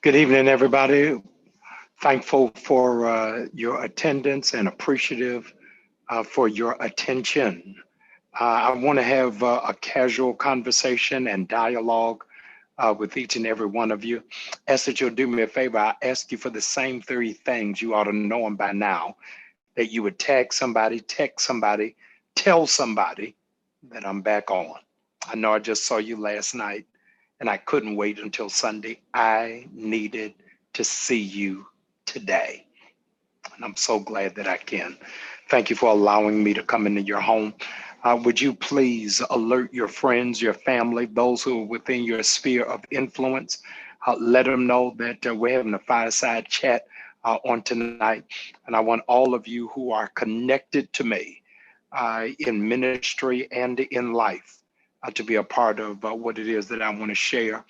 Good evening, everybody. Thankful for your attendance and appreciative for your attention. I want to have a casual conversation and dialogue with each and every one of you. Ask that you'll do me a favor. I ask you for the same three things. You ought to know them by now. That you would tag somebody, text somebody, tell somebody that I'm back on. I know I just saw you last night and I couldn't wait until Sunday. I needed to see you today. And I'm so glad that I can. Thank you for allowing me to come into your home. Would you please alert your friends, your family, those who are within your sphere of influence? Let them know that we're having a fireside chat on tonight. And I want all of you who are connected to me in ministry and in life to be a part of what it is that I want to share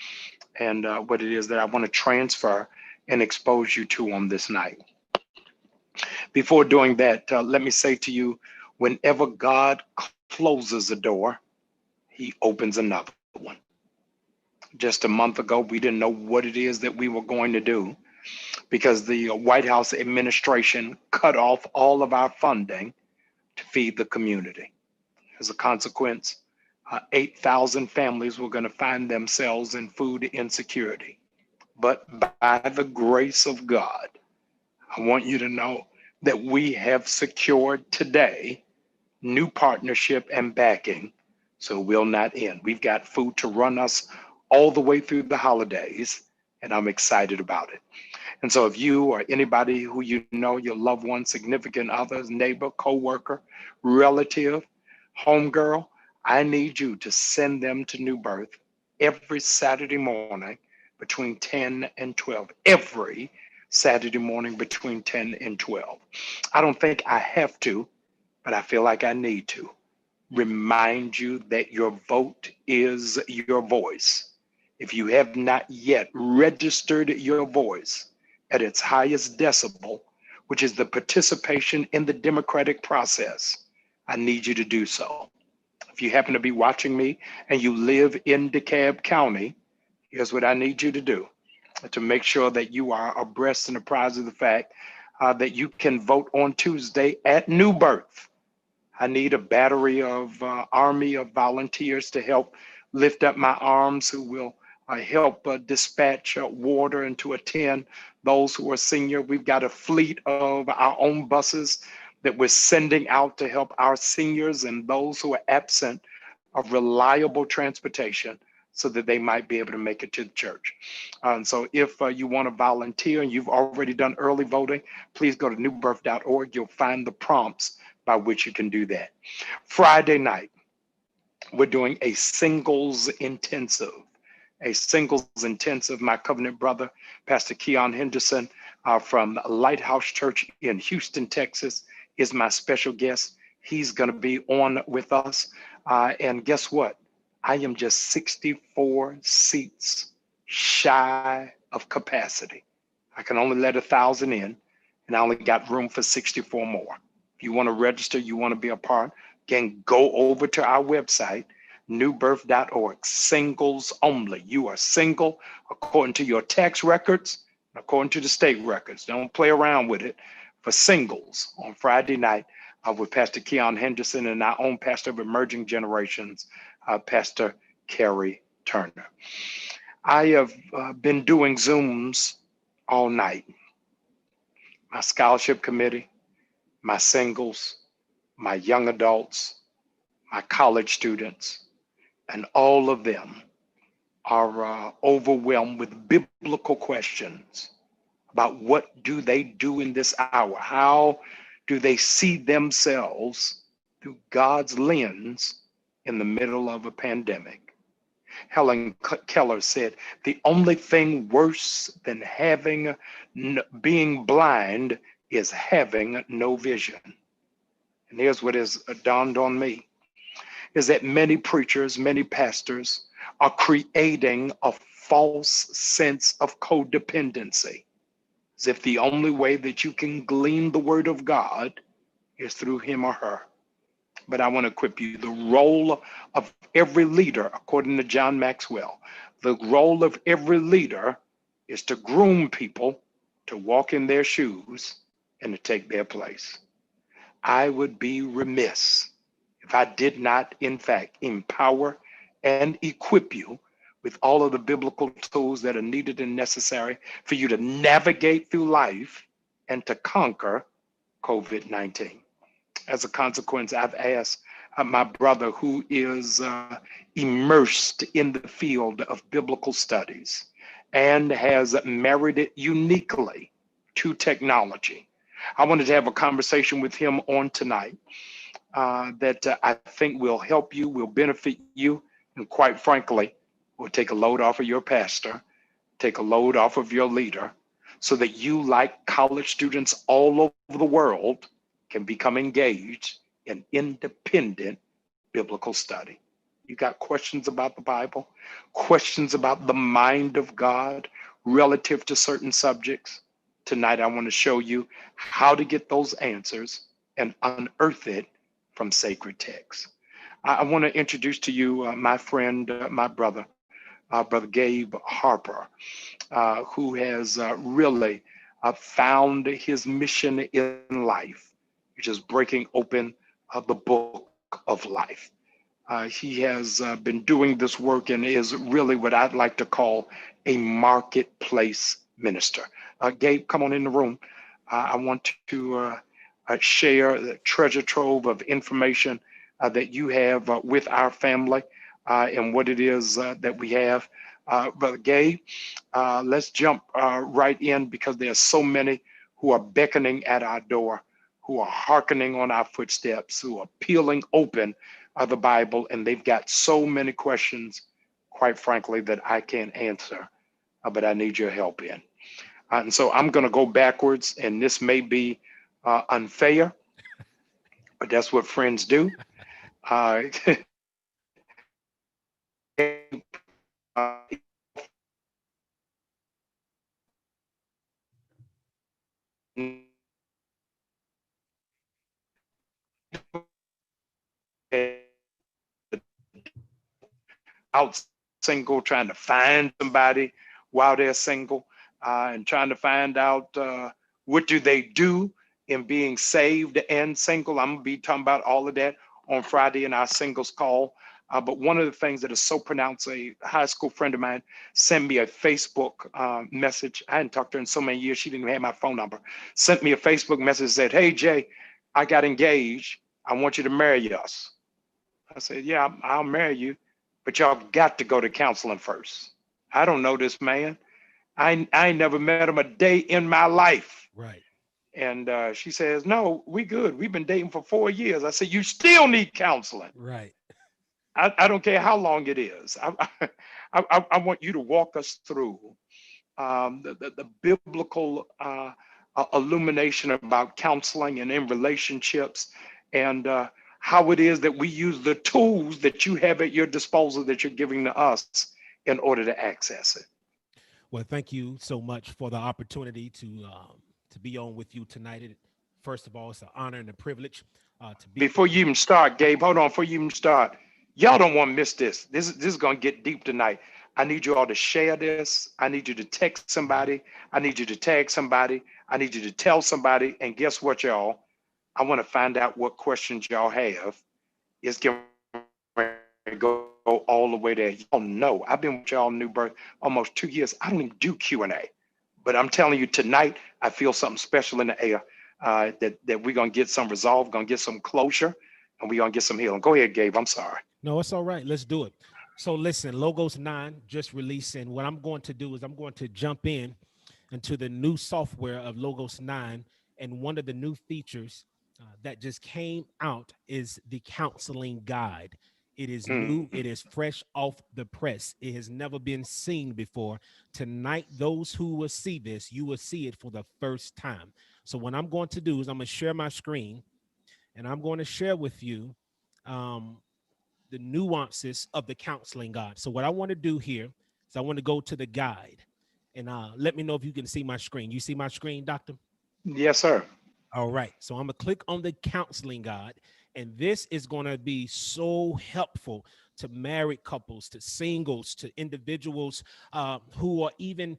and what it is that I want to transfer and expose you to on this night. Before doing that, let me say to you, whenever God closes a door, he opens another one. Just a month ago, we didn't know what it is that we were going to do because the White House administration cut off all of our funding to feed the community. As a consequence, 8,000 families were going to find themselves in food insecurity. But by the grace of God, I want you to know that we have secured today new partnership and backing, so we'll not end. We've got food to run us all the way through the holidays, and I'm excited about it. And so if you or anybody who you know, your loved one, significant others, neighbor, coworker, relative, homegirl, I need you to send them to New Birth every Saturday morning between 10 and 12. Every Saturday morning between 10 and 12. I don't think I have to, but I feel like I need to remind you that your vote is your voice. If you have not yet registered your voice at its highest decibel, which is the participation in the democratic process, I need you to do so. If you happen to be watching me and you live in DeKalb County, here's what I need you to do to make sure that you are abreast and apprised of the fact that you can vote on Tuesday at New Birth. I need a battery of army of volunteers to help lift up my arms who will help dispatch water and to attend those who are senior. We've got a fleet of our own buses that we're sending out to help our seniors and those who are absent of reliable transportation so that they might be able to make it to the church. And so if you want to volunteer and you've already done early voting, please go to newbirth.org. You'll find the prompts by which you can do that. Friday night, we're doing a singles intensive. My covenant brother, Pastor Keon Henderson from Lighthouse Church in Houston, Texas, is my special guest. He's going to be on with us. And guess what? I am just 64 seats shy of capacity. I can only let 1,000 in, and I only got room for 64 more. If you want to register, you want to be a part, again, go over to our website, newbirth.org, singles only. You are single according to your tax records, according to the state records. Don't play around with it. For singles on Friday night with Pastor Keon Henderson and our own pastor of Emerging Generations, Pastor Kerry Turner. I have been doing Zooms all night. My scholarship committee, my singles, my young adults, my college students, and all of them are overwhelmed with biblical questions about what do they do in this hour? How do they see themselves through God's lens in the middle of a pandemic? Helen Keller said, the only thing worse than being blind is having no vision. And here's what has dawned on me, is that many preachers, many pastors are creating a false sense of codependency, as if the only way that you can glean the word of God is through him or her. But I want to equip you. The role of every leader, according to John Maxwell, the role of every leader is to groom people to walk in their shoes and to take their place. I would be remiss if I did not, in fact, empower and equip you with all of the biblical tools that are needed and necessary for you to navigate through life and to conquer COVID-19. As a consequence, I've asked my brother, who is immersed in the field of biblical studies and has married it uniquely to technology. I wanted to have a conversation with him on tonight that I think will help you, will benefit you, and quite frankly, will take a load off of your pastor, take a load off of your leader, so that you, like college students all over the world, can become engaged in independent biblical study. You got questions about the Bible, questions about the mind of God relative to certain subjects? Tonight, I want to show you how to get those answers and unearth it from sacred texts. I want to introduce to you my friend, my brother, Brother Gabe Harper, who has really found his mission in life, which is breaking open the book of life. He has been doing this work and is really what I'd like to call a marketplace minister. Gabe, come on in the room. I want to share the treasure trove of information that you have with our family and what it is that we have. But Gabe, let's jump right in, because there are so many who are beckoning at our door, who are hearkening on our footsteps, who are peeling open the Bible, and they've got so many questions, quite frankly, that I can't answer, but I need your help in. And so I'm going to go backwards, and this may be unfair, but that's what friends do. Uh, out single, trying to find somebody while they're single, and trying to find out what do they do in being saved and single. I'm gonna be talking about all of that on Friday in our singles call. But one of the things that is so pronounced, a high school friend of mine sent me a Facebook message. I hadn't talked to her in so many years, she didn't even have my phone number. Sent me a Facebook message, said, "Hey Jay, I got engaged. I want you to marry us." I said, "Yeah, I'll marry you, but y'all got to go to counseling first. I don't know this man. I ain't never met him a day in my life." Right. And she says, "No, we good. We've been dating for 4 years." I said, "You still need counseling. Right. I don't care how long it is. I want you to walk us through the biblical illumination about counseling and in relationships, and how it is that we use the tools that you have at your disposal that you're giving to us in order to access it." Well, thank you so much for the opportunity to be on with you tonight. First of all, it's an honor and a privilege to be with Before you you. even start, Gabe, hold on. Before you even start, y'all don't want to miss this. This is going to get deep tonight. I need you all to share this. I need you to text somebody. I need you to tag somebody. I need you to tell somebody. And guess what, y'all? I want to find out what questions y'all have. It's going to go all the way there. Y'all know I've been with y'all New Birth almost 2 years. I don't even do Q&A. But I'm telling you tonight, I feel something special in the air, that we're going to get some resolve, going to get some closure, and we're going to get some healing. Go ahead, Gabe. I'm sorry. No, it's all right. Let's do it. So listen, Logos 9 just releasing. What I'm going to do is I'm going to jump in into the new software of Logos 9. And one of the new features that just came out is the counseling guide. It is new. Mm. It is fresh off the press. It has never been seen before. Tonight, those who will see this, you will see it for the first time. So what I'm going to do is I'm going to share my screen, and I'm going to share with you um, the nuances of the counseling guide. So what I want to do here is I want to go to the guide, and let me know if you can see my screen. You see my screen, Doctor? Yes, sir. All right. So I'm going to click on the counseling guide, and this is going to be so helpful to married couples, to singles, to individuals who are even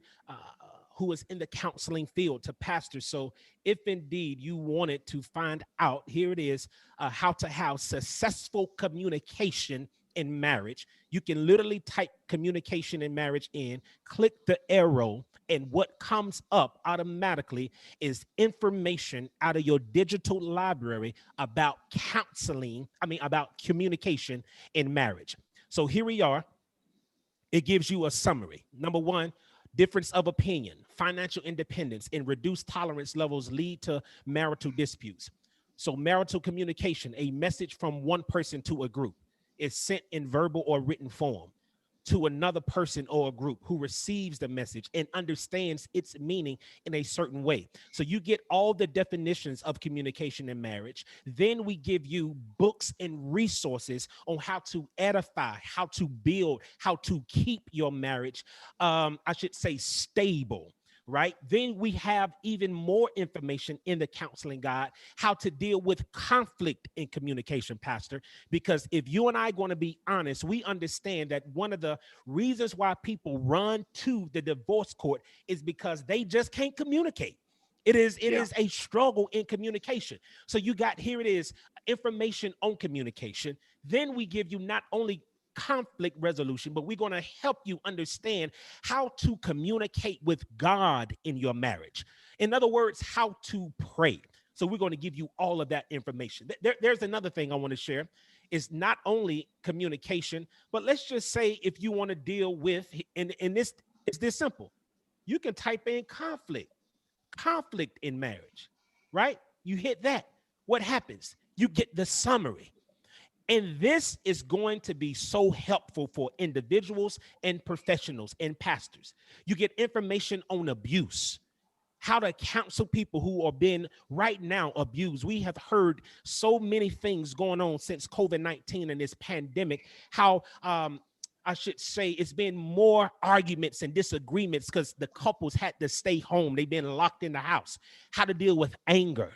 who is in the counseling field to pastors. So if indeed you wanted to find out, here it is, how to have successful communication in marriage, you can literally type communication in marriage in, click the arrow, and what comes up automatically is information out of your digital library about about communication in marriage. So here we are. It gives you a summary. Number one, difference of opinion, financial independence, and reduced tolerance levels lead to marital disputes. So marital communication, a message from one person to a group, is sent in verbal or written form to another person or a group who receives the message and understands its meaning in a certain way. So you get all the definitions of communication in marriage. Then we give you books and resources on how to edify, how to build, how to keep your marriage, stable. Right? Then we have even more information in the counseling guide, how to deal with conflict in communication, Pastor. Because if you and I are going to be honest, we understand that one of the reasons why people run to the divorce court is because they just can't communicate. It is a struggle in communication. So you got, here it is, information on communication. Then we give you not only conflict resolution, but we're going to help you understand how to communicate with God in your marriage. In other words, how to pray. So we're going to give you all of that information. There's another thing I want to share is not only communication, but let's just say if you want to deal with, and this is this simple, you can type in conflict in marriage, right? You hit that. What happens? You get the summary. And this is going to be so helpful for individuals and professionals and pastors. You get information on abuse, how to counsel people who are being right now abused. We have heard so many things going on since COVID-19 and this pandemic, how it's been more arguments and disagreements because the couples had to stay home. They've been locked in the house. How to deal with anger.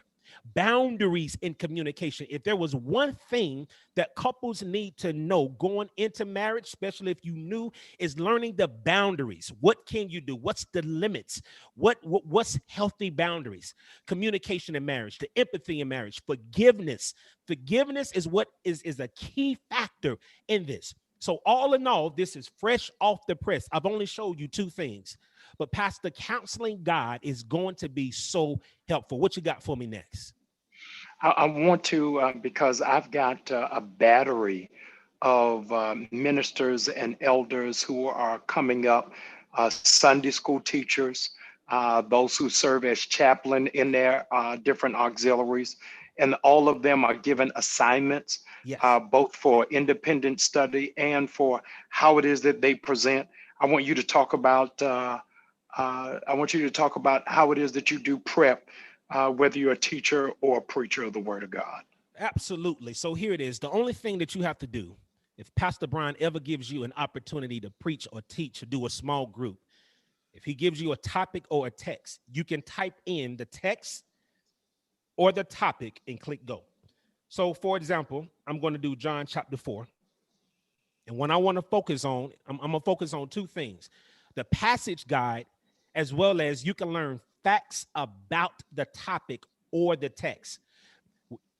Boundaries in communication. If there was one thing that couples need to know going into marriage, especially if you new, is learning the boundaries. What can you do? What's the limits? What's healthy boundaries? Communication in marriage, the empathy in marriage, forgiveness. Forgiveness is what is a key factor in this. So all in all, this is fresh off the press. I've only showed you two things, but Pastor Counseling Guide is going to be so helpful. What you got for me next? I want to, because I've got a battery of ministers and elders who are coming up, Sunday school teachers, those who serve as chaplain in their different auxiliaries, and all of them are given assignments, yes, both for independent study and for how it is that they present. I want you to talk about how it is that you do prep, whether you're a teacher or a preacher of the Word of God. Absolutely. So here it is. The only thing that you have to do, if Pastor Brian ever gives you an opportunity to preach or teach or do a small group, if he gives you a topic or a text, you can type in the text or the topic and click go. So for example, I'm going to do John chapter 4. And when I want to focus on, I'm going to focus on two things: the passage guide, as well as you can learn facts about the topic or the text.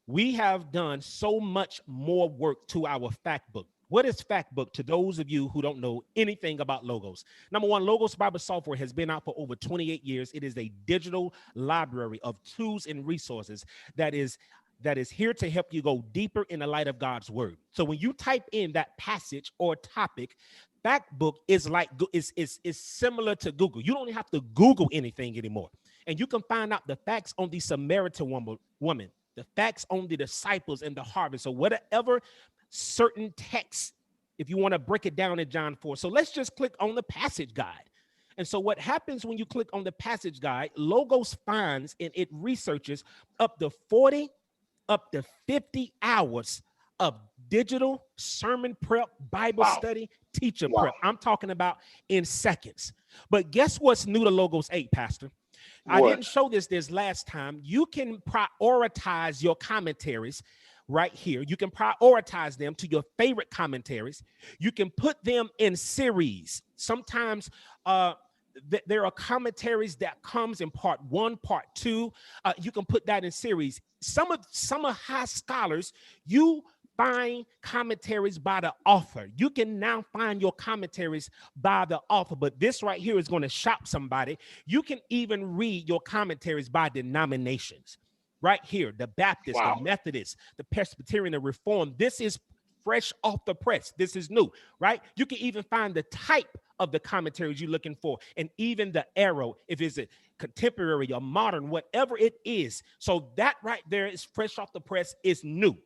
We have done so much more work to our fact book. What is fact book to those of you who don't know anything about Logos? Number one, Logos Bible software has been out for over 28 years. It is a digital library of tools and resources that is here to help you go deeper in the light of God's word. So when you type in that passage or topic, fact book is similar to Google. You don't have to Google anything anymore. And you can find out the facts on the Samaritan woman, the facts on the disciples and the harvest, or whatever certain text, if you want to break it down in John 4. So let's just click on the passage guide. And so what happens when you click on the passage guide, Logos finds and it researches up to 40, up to 50 hours of digital sermon prep, Bible study, teacher prep. I'm talking about in seconds. But guess what's new to Logos 8, Pastor? I didn't show this last time. You can prioritize your commentaries right here. You can prioritize them to your favorite commentaries. You can put them in series. Sometimes there are commentaries that comes in part 1, part 2. You can put that in series. Some of high scholars, you find commentaries by the author. You can now find your commentaries by the author, but this right here is going to shock somebody. You can even read your commentaries by denominations. Right here, the Baptist, Wow. the Methodist, the Presbyterian, the Reformed. This is fresh off the press. This is new, right? You can even find the type of the commentaries you're looking for, and even the arrow, if it's a contemporary or modern, whatever it is. So that right there is fresh off the press, is new.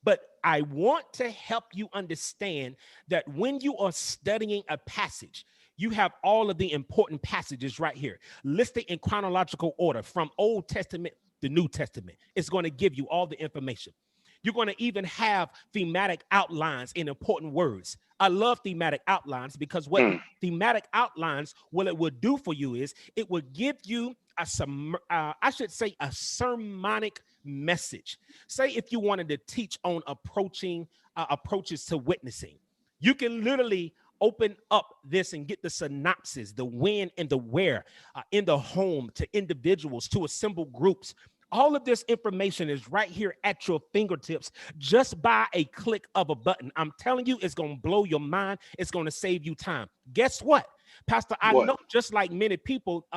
But I want to help you understand that when you are studying a passage, you have all of the important passages right here, listed in chronological order from Old Testament to New Testament. It's going to give you all the information. You're going to even have thematic outlines in important words. I love thematic outlines because what thematic outlines, what it will do for you is it will give you a sermonic message. Say if you wanted to teach on approaches to witnessing, you can literally open up this and get the synopsis, the when and the where, in the home, to individuals, to assemble groups. All of this information is right here at your fingertips just by a click of a button. I'm telling you, it's going to blow your mind. It's going to save you time. Guess what, Pastor? I know just like many people,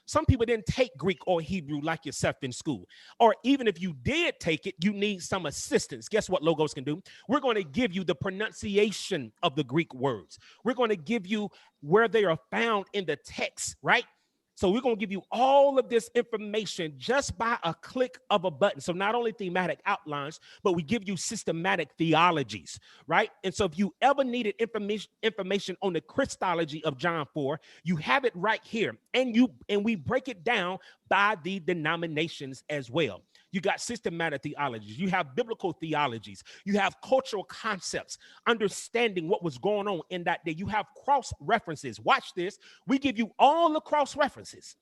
some people didn't take Greek or Hebrew like yourself in school. Or even if you did take it, you need some assistance. Guess what Logos can do? We're going to give you the pronunciation of the Greek words. We're going to give you where they are found in the text, right? So we're going to give you all of this information just by a click of a button. So not only thematic outlines, but we give you systematic theologies, right? And so if you ever needed information on the Christology of John 4, you have it right here. And we break it down by the denominations as well. You got systematic theologies. You have biblical theologies. You have cultural concepts, understanding what was going on in that day. You have cross references. Watch this. We give you all the cross references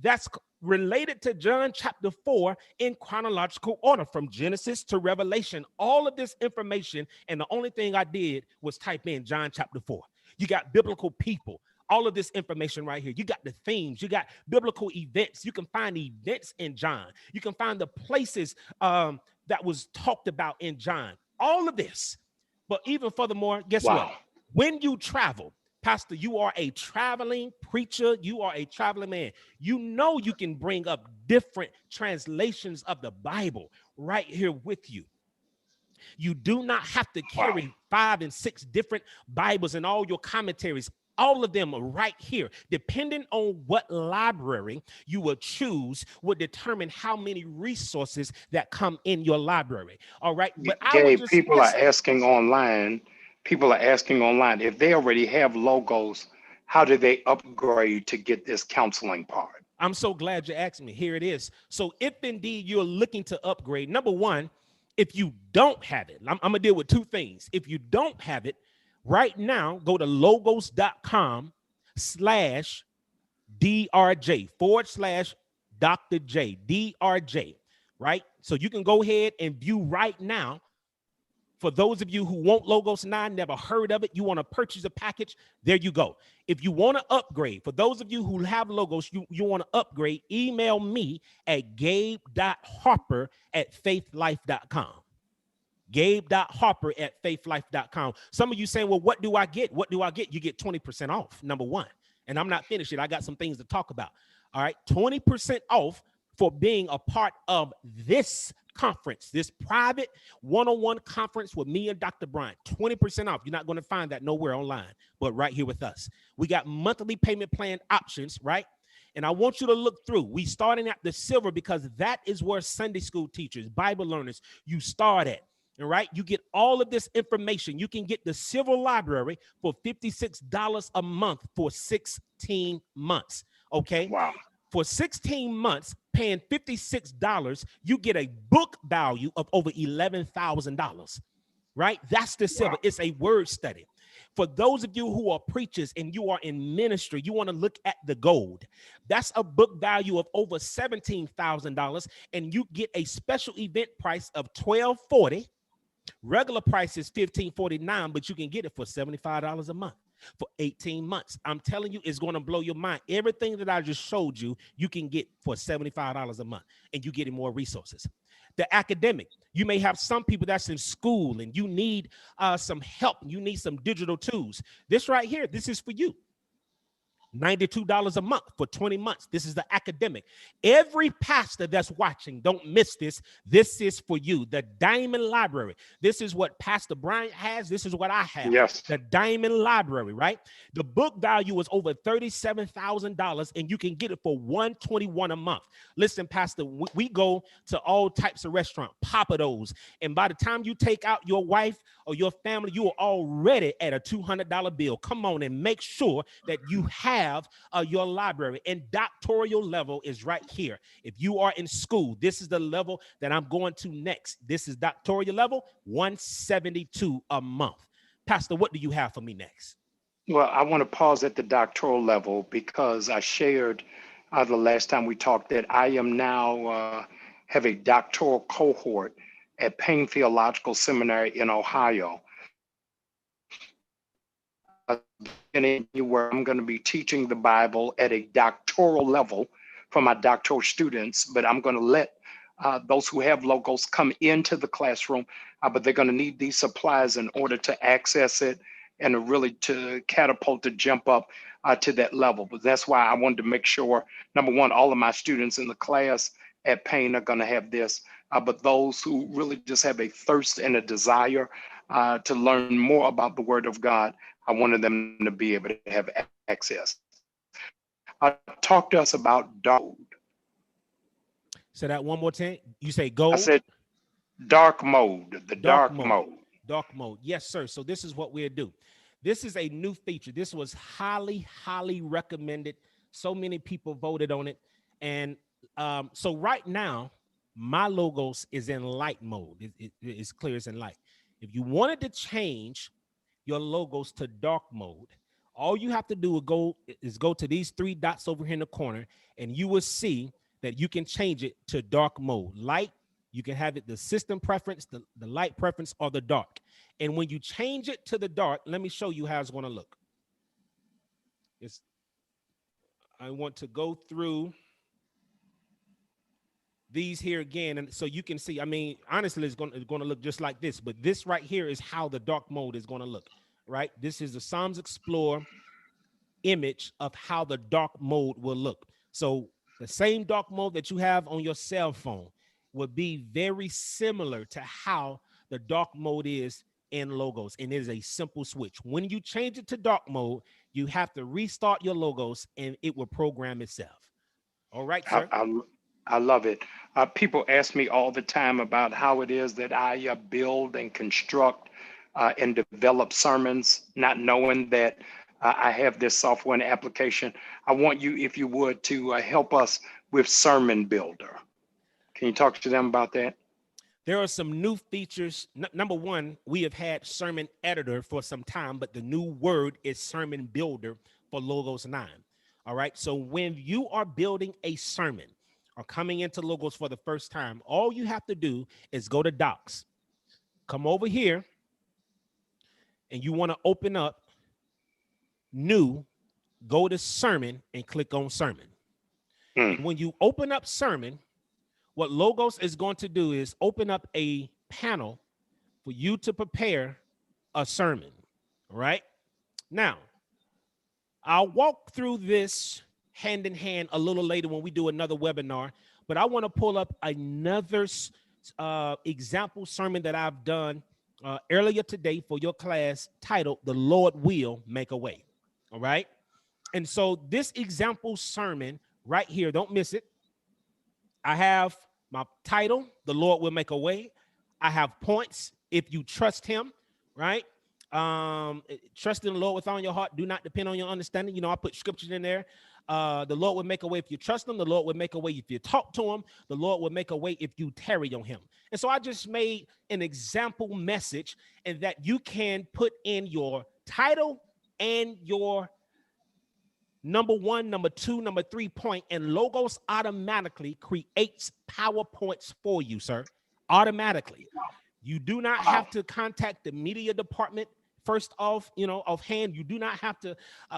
that's related to John chapter 4 in chronological order from Genesis to Revelation. All of this information, and the only thing I did was type in John chapter 4. You got biblical people. All of this information right here. You got the themes. You got biblical events. You can find events in John. You can find the places that was talked about in John. All of this. But even furthermore, guess what? When you travel, Pastor, you are a traveling preacher. You are a traveling man. You know you can bring up different translations of the Bible right here with you. You do not have to carry 5 and 6 different Bibles and all your commentaries. All of them are right here. Depending on what library you will choose will determine how many resources that come in your library. All right. But people are asking online if they already have logos, how do they upgrade to get this counseling part? I'm so glad you asked me. Here it is. So if indeed you're looking to upgrade, number one, if you don't have it, I'm going to deal with 2 things. If you don't have it, right now, go to logos.com/DRJ / Dr. J, DRJ, right? So you can go ahead and view right now. For those of you who want Logos 9, never heard of it, you want to purchase a package, there you go. If you want to upgrade, for those of you who have Logos, you want to upgrade, email me at gabe.harper@faithlife.com. gabe.harper@faithlife.com. Some of you saying, well, what do I get? What do I get? You get 20% off, number one. And I'm not finished yet. I got some things to talk about. All right, 20% off for being a part of this conference, this private one-on-one conference with me and Dr. Bryant. 20% off. You're not going to find that nowhere online, but right here with us. We got monthly payment plan options, right? And I want you to look through. We starting at the silver because that is where Sunday school teachers, Bible learners, you start at. All right, you get all of this information. You can get the silver library for $56 a month for 16 months. Okay. Wow. For 16 months, paying $56, you get a book value of over $11,000, right? That's the silver. Wow. It's a word study. For those of you who are preachers and you are in ministry, you want to look at the gold. That's a book value of over $17,000, and you get a special event price of $12.40. Regular price is $15.49, but you can get it for $75 a month. for 18 months. I'm telling you, it's going to blow your mind. Everything that I just showed you, you can get for $75 a month, and you getting more resources. The academic, you may have some people that's in school and you need some help. You need some digital tools. This right here, this is for you. $92 a month for 20 months. This is the academic. Every pastor that's watching, don't miss this. This is for you. The Diamond Library. This is what Pastor Bryant has. This is what I have. Yes. The Diamond Library, right? The book value is over $37,000, and you can get it for $121 a month. Listen, Pastor, we go to all types of restaurants, Papados, and by the time you take out your wife or your family, you are already at a $200 bill. Come on and make sure that you have your library. And doctoral level is right here. If you are in school, this is the level that I'm going to next. This is doctoral level, $172 a month. Pastor, what do you have for me next? Well, I want to pause at the doctoral level because I shared the last time we talked that I am now have a doctoral cohort at Payne Theological Seminary in Ohio. Where I'm going to be teaching the Bible at a doctoral level for my doctoral students, but I'm going to let those who have logos come into the classroom, but they're going to need these supplies in order to access it and really to catapult to jump up to that level. But that's why I wanted to make sure, number one, all of my students in the class at Payne are going to have this, but those who really just have a thirst and a desire to learn more about the Word of God, I wanted them to be able to have access. Talk to us about dark mode. Say that one more time. You say gold? I said dark mode, the dark mode. Dark mode. Yes, sir. So this is what we'll do. This is a new feature. This was highly, highly recommended. So many people voted on it. And so right now, my logos is in light mode. It's clear it's in light. If you wanted to change your logos to dark mode, all you have to do is go to these three dots over here in the corner, and you will see that you can change it to dark mode. Light, you can have it the system preference, the light preference, or the dark. And when you change it to the dark, let me show you how it's going to look. I want to go through these here again, and so you can see, I mean, honestly, it's going to look just like this, but this right here is how the dark mode is going to look, right? This is the Psalms Explorer image of how the dark mode will look. So the same dark mode that you have on your cell phone would be very similar to how the dark mode is in logos, and it is a simple switch. When you change it to dark mode, you have to restart your logos, and it will program itself. All right, sir? I love it. People ask me all the time about how it is that I build and construct and develop sermons, not knowing that I have this software and application. I want you, if you would, to help us with Sermon Builder. Can you talk to them about that? There are some new features. Number one, we have had Sermon Editor for some time, but the new word is Sermon Builder for Logos 9. All right. So when you are building a sermon or coming into Logos for the first time, all you have to do is go to Docs, come over here, and you want to open up New, go to Sermon, and click on Sermon. When you open up Sermon, what Logos is going to do is open up a panel for you to prepare a sermon. All right. Now, I'll walk through this hand in hand a little later when we do another webinar, but I want to pull up another example sermon that I've done earlier today for your class titled "The Lord Will Make a Way." All right. And so this example sermon right here, don't miss it. I have my title, "The Lord Will Make a Way." I have points. If you trust him, right? Trust in the Lord with all your heart. Do not depend on your understanding. You know, I put scriptures in there. The Lord will make a way if you trust him. The Lord will make a way if you talk to him. The Lord will make a way if you tarry on him. And so I just made an example message, and that you can put in your title and your number 1, number 2, number 3 point, and Logos automatically creates PowerPoints for you, sir. Automatically. You do not have to contact the media department first off, offhand. You do not have to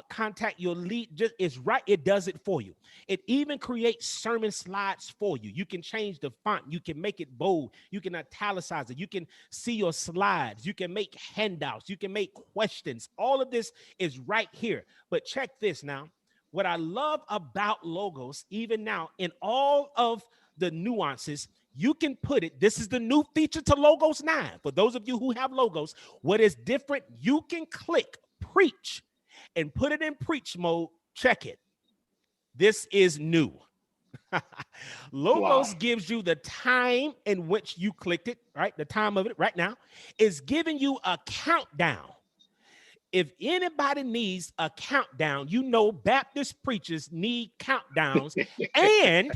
contact your lead. Just it's right. It does it for you. It even creates sermon slides for you. You can change the font. You can make it bold. You can italicize it. You can see your slides. You can make handouts. You can make questions. All of this is right here. But check this now. What I love about Logos, even now, in all of the nuances, you can put it. This is the new feature to Logos 9. For those of you who have Logos, what is different, you can click preach and put it in preach mode. Check it. This is new. Logos gives you the time in which you clicked it, right? The time of it right now is giving you a countdown. If anybody needs a countdown, Baptist preachers need countdowns, and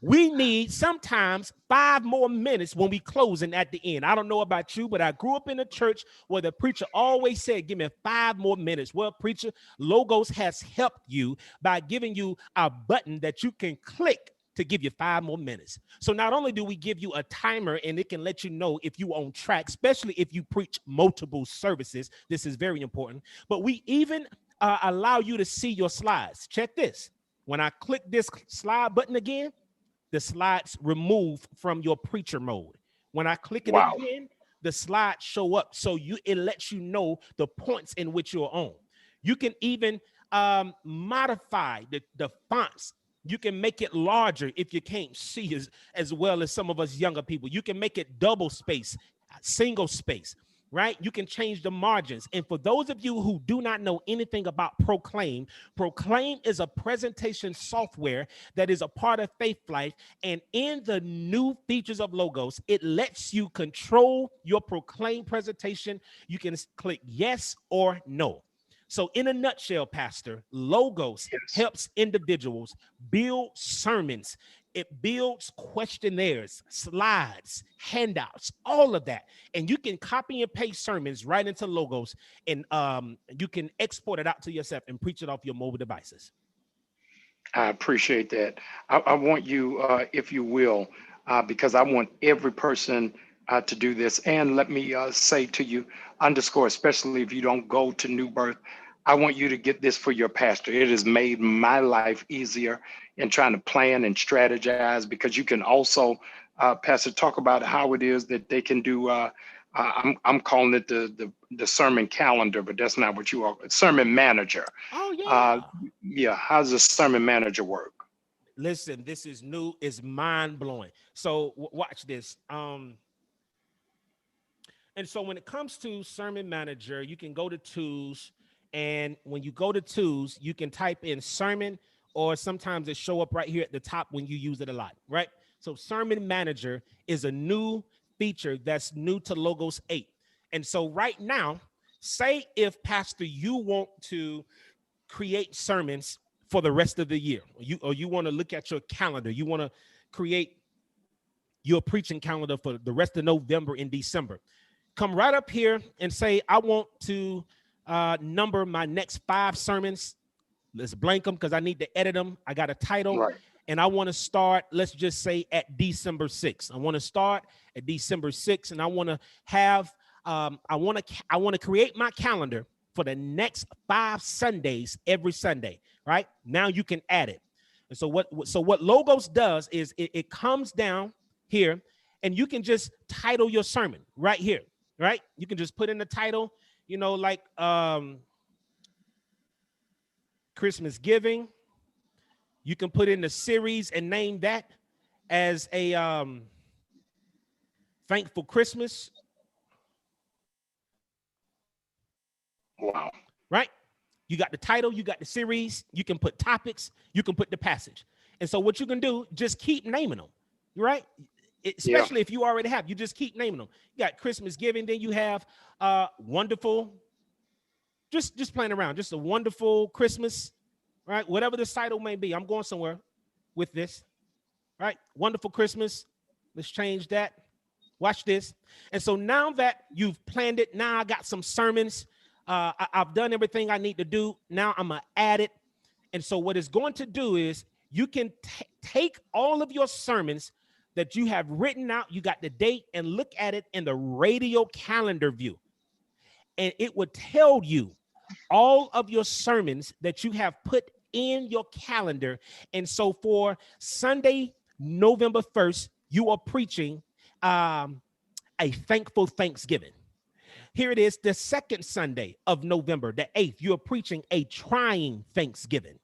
we need sometimes 5 more minutes when we closing at the end. I don't know about you, but I grew up in a church where the preacher always said, give me 5 more minutes. Well, preacher, Logos has helped you by giving you a button that you can click to give you 5 more minutes. So not only do we give you a timer and it can let you know if you're on track, especially if you preach multiple services. This is very important. But we even allow you to see your slides. Check this. When I click this slide button again, the slides remove from your preacher mode. When I click it again, the slides show up. So it lets you know the points in which you're on. You can even modify the fonts. You can make it larger if you can't see as well as some of us younger people. You can make it double space, single space, right? You can change the margins. And for those of you who do not know anything about Proclaim, Proclaim is a presentation software that is a part of Faith Life. And in the new features of Logos, it lets you control your Proclaim presentation. You can click yes or no. So in a nutshell, Pastor, Logos helps individuals build sermons. It builds questionnaires, slides, handouts, all of that. And you can copy and paste sermons right into Logos, and you can export it out to yourself and preach it off your mobile devices. I appreciate that. I want you, if you will, because I want every person to do this. And let me say to you, underscore, especially if you don't go to New Birth, I want you to get this for your pastor. It has made my life easier in trying to plan and strategize, because you can also, Pastor, talk about how it is that they can do, I'm calling it the sermon calendar, but that's not what you are, sermon manager. Oh, yeah. Yeah, how does the sermon manager work? Listen, this is new, it's mind-blowing. So watch this. And so when it comes to Sermon Manager, you can go to Tools, and when you go to Tools, you can type in Sermon, or sometimes it show up right here at the top when you use it a lot, right? So Sermon Manager is a new feature that's new to Logos 8. And so right now, say if, Pastor, you want to create sermons for the rest of the year, or you want to look at your calendar, you want to create your preaching calendar for the rest of November and December. Come right up here and say, I want to number my next 5 sermons. Let's blank them because I need to edit them. I got a title, right, and I want to start, let's just say, at December 6th. I want to start at December 6th, and I want to have, I want to create my calendar for the next 5 Sundays every Sunday, right? Now you can add it. And so what Logos does is it comes down here, and you can just title your sermon right here. Right? You can just put in the title, like Christmas giving. You can put in the series and name that as a Thankful Christmas. Wow. Right? You got the title, you got the series, you can put topics, you can put the passage. And so what you can do, just keep naming them, right? Especially if you already have, you just keep naming them. You got Christmas giving, then you have wonderful, just playing around, just a wonderful Christmas, right? Whatever the title may be. I'm going somewhere with this, right? Wonderful Christmas. Let's change that. Watch this. And so now that you've planned it, now I got some sermons. I've done everything I need to do. Now I'm going to add it. And so what it's going to do is you can take all of your sermons that you have written out, you got the date, and look at it in the radio calendar view. and it would tell you all of your sermons that you have put in your calendar. And so for Sunday, November 1st, you are preaching a thankful Thanksgiving. Here it is, the second Sunday of November, the 8th, you're preaching a trying Thanksgiving.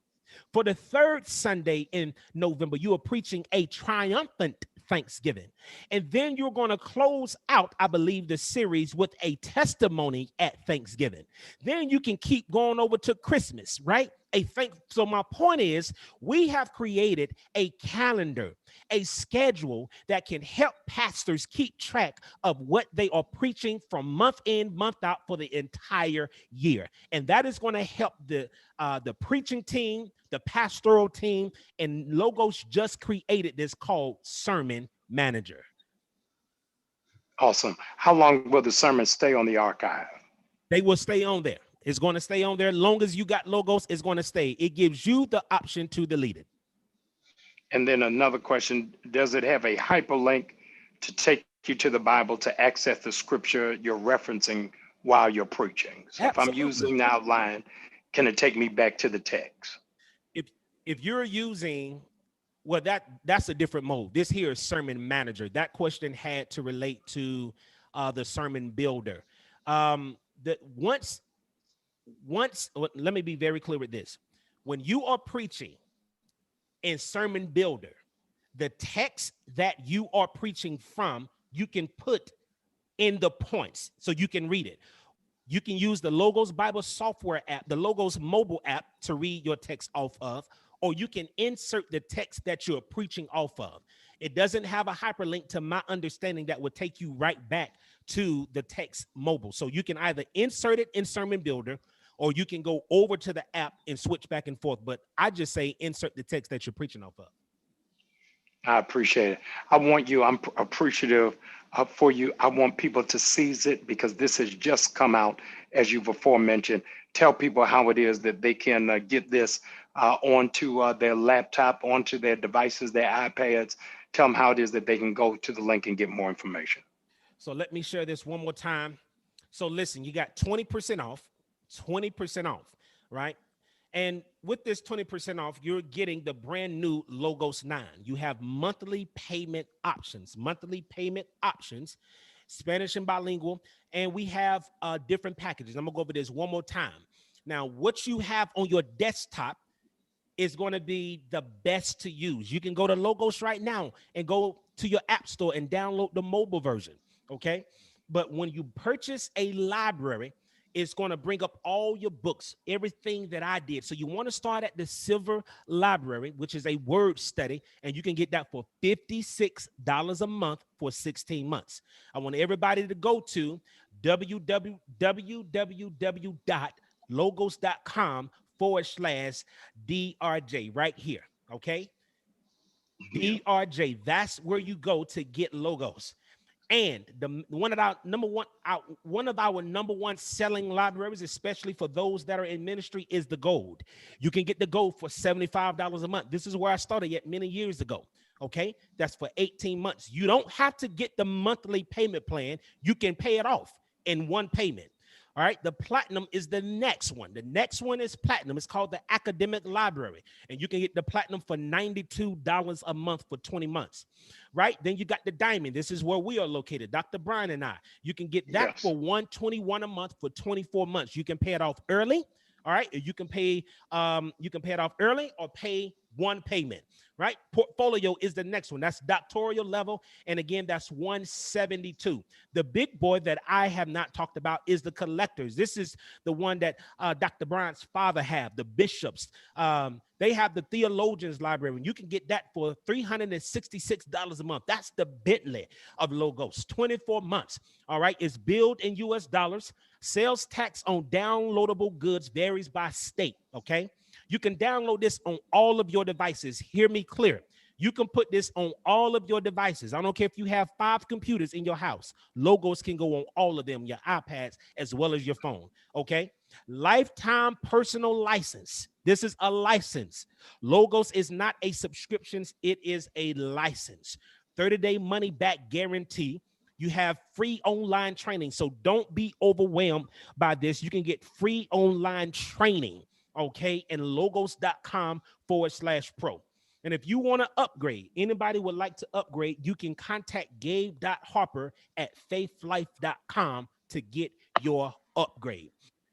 For the third Sunday in November, you are preaching a triumphant Thanksgiving. And then you're going to close out, I believe, the series with a testimony at Thanksgiving. Then you can keep going over to Christmas, right? So my point is, we have created a calendar, a schedule that can help pastors keep track of what they are preaching from month in, month out for the entire year. And that is going to help the preaching team, the pastoral team, and Logos just created this called Sermon Manager. Awesome. How long will the sermon stay on the archive? They will stay on there. It's going to stay on there. Long as you got Logos, it's going to stay. It gives you the option to delete it. And then another question, does it have a hyperlink to take you to the Bible to access the scripture you're referencing while you're preaching? So Absolutely. If I'm using the outline, can it take me back to the text? If you're using, well, that's a different mode. This here is Sermon Manager. That question had to relate to the Sermon Builder. Let me be very clear with this. When you are preaching in Sermon Builder, the text that you are preaching from, you can put in the points so you can read it. You can use the Logos Bible software app, the Logos mobile app, to read your text off of, or you can insert the text that you're preaching off of. It doesn't have a hyperlink, to my understanding, that would take you right back to the text mobile. So you can either insert it in Sermon Builder, or you can go over to the app and switch back and forth. But I just say insert the text that you're preaching off of. I appreciate it. I'm appreciative for you. I want people to seize it, because this has just come out, as you've aforementioned. Tell people how it is that they can get this onto their laptop, onto their devices, their iPads. Tell them how it is that they can go to the link and get more information. So let me share this one more time. So listen, you got 20% off, right? And with this 20% off, you're getting the brand new Logos 9. You have monthly payment options, Spanish and bilingual, and we have different packages. I'm gonna go over this one more time. Now, what you have on your desktop is going to be the best to use. You can go to Logos right now and go to your app store and download the mobile version, okay? But when you purchase a library, it's going to bring up all your books, everything that I did. So you want to start at the Silver Library, which is a word study, and you can get that for $56 a month for 16 months. I want everybody to go to www.logos.com/DRJ right here, okay? DRJ, that's where you go to get Logos. And one of our number one selling libraries, especially for those that are in ministry, is the Gold. You can get the Gold for $75 a month. This is where I started yet many years ago. Okay, that's for 18 months. You don't have to get the monthly payment plan. You can pay it off in one payment. All right, the Platinum is the next one. The next one is Platinum. It's called the Academic Library, and you can get the Platinum for $92 a month for 20 months. Right, then you got the Diamond. This is where we are located, Dr. Brian and I. You can get that for $121 a month for 24 months. You can pay it off early. All right, you can pay it off early or pay one payment. Right, Portfolio is the next one. That's doctoral level, and again, that's $172. The big boy that I have not talked about is the Collectors. This is the one that Dr. Bryant's father have, the bishops. They have the Theologians Library. You can get that for $366 a month. That's the Bentley of Logos, 24 months. All right, it's billed in US dollars. Sales tax on downloadable goods varies by state, okay? You can download this on all of your devices. Hear me clear. You can put this on all of your devices. I don't care if you have 5 computers in your house. Logos can go on all of them, your iPads, as well as your phone, okay? Lifetime personal license. This is a license. Logos is not a subscription. It is a license. 30-day money back guarantee. You have free online training. So don't be overwhelmed by this. You can get free online training, okay, in logos.com/pro. And if you want to upgrade, anybody would like to upgrade, you can contact gabe.harper@faithlife.com to get your upgrade.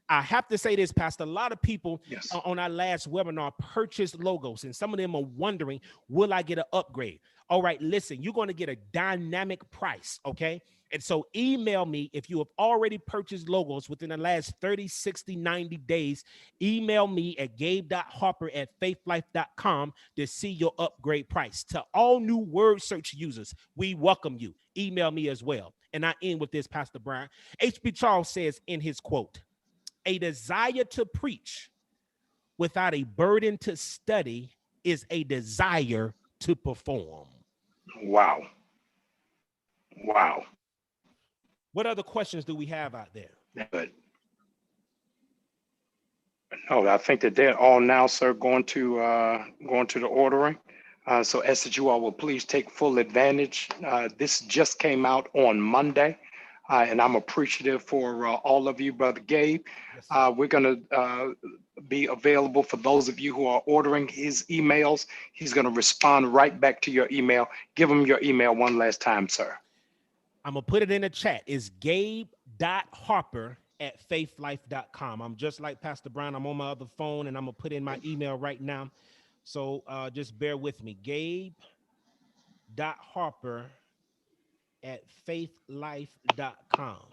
I have to say this, Pastor. A lot of people on our last webinar purchased logos, and some of them are wondering, will I get an upgrade? All right, listen, you're going to get a dynamic price, okay? And so email me if you have already purchased logos within the last 30, 60, 90 days. Email me at gabe.harper@faithlife.com to see your upgrade price. To all new word search users, we welcome you. Email me as well. And I end with this, Pastor Brian. H.B. Charles says in his quote, "A desire to preach without a burden to study is a desire to perform." Wow. Wow. What other questions do we have out there? Good. No, I think that they're all now, sir, going to the ordering. So ask that you all will please take full advantage. This just came out on Monday, and I'm appreciative for all of you, Brother Gabe. We're going to be available for those of you who are ordering his emails. He's going to respond right back to your email. Give him your email one last time, sir. I'm going to put it in the chat. It's gabe.harper@faithlife.com. I'm just like Pastor Brown. I'm on my other phone, and I'm going to put in my email right now. So just bear with me. gabe.harper@faithlife.com.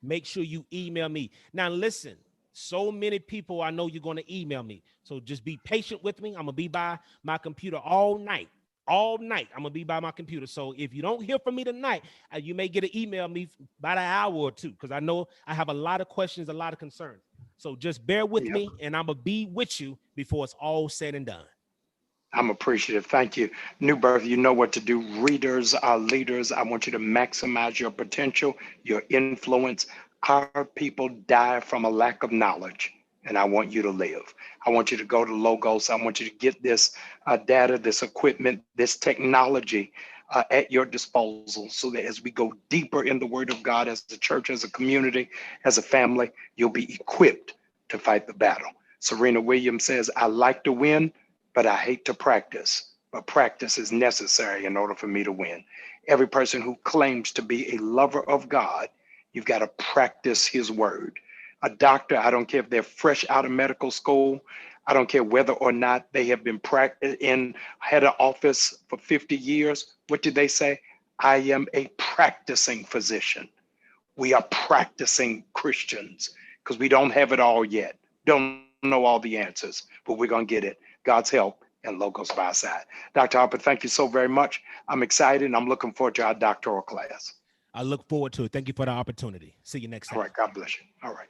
Make sure you email me. Now, listen, so many people I know you're going to email me. So just be patient with me. I'm going to be by my computer all night. All night, I'm going to be by my computer. So if you don't hear from me tonight, you may get an email me about an hour or two, because I know I have a lot of questions, a lot of concerns. So just bear with me, and I'm going to be with you before it's all said and done. I'm appreciative. Thank you. New Birth, you know what to do. Readers are leaders. I want you to maximize your potential, your influence. Our people die from a lack of knowledge, and I want you to live. I want you to go to Logos. I want you to get this data, this equipment, this technology at your disposal, so that as we go deeper in the Word of God, as a church, as a community, as a family, you'll be equipped to fight the battle. Serena Williams says, "I like to win, but I hate to practice. But practice is necessary in order for me to win." Every person who claims to be a lover of God, you've got to practice his word. A doctor, I don't care if they're fresh out of medical school, I don't care whether or not they have been had an office for 50 years. What did they say? "I am a practicing physician." We are practicing Christians, because we don't have it all yet. Don't know all the answers, but we're going to get it. God's help and Logos by our side. Dr. Harper, thank you so very much. I'm excited, and I'm looking forward to our doctoral class. I look forward to it. Thank you for the opportunity. See you next time. All right. God bless you. All right.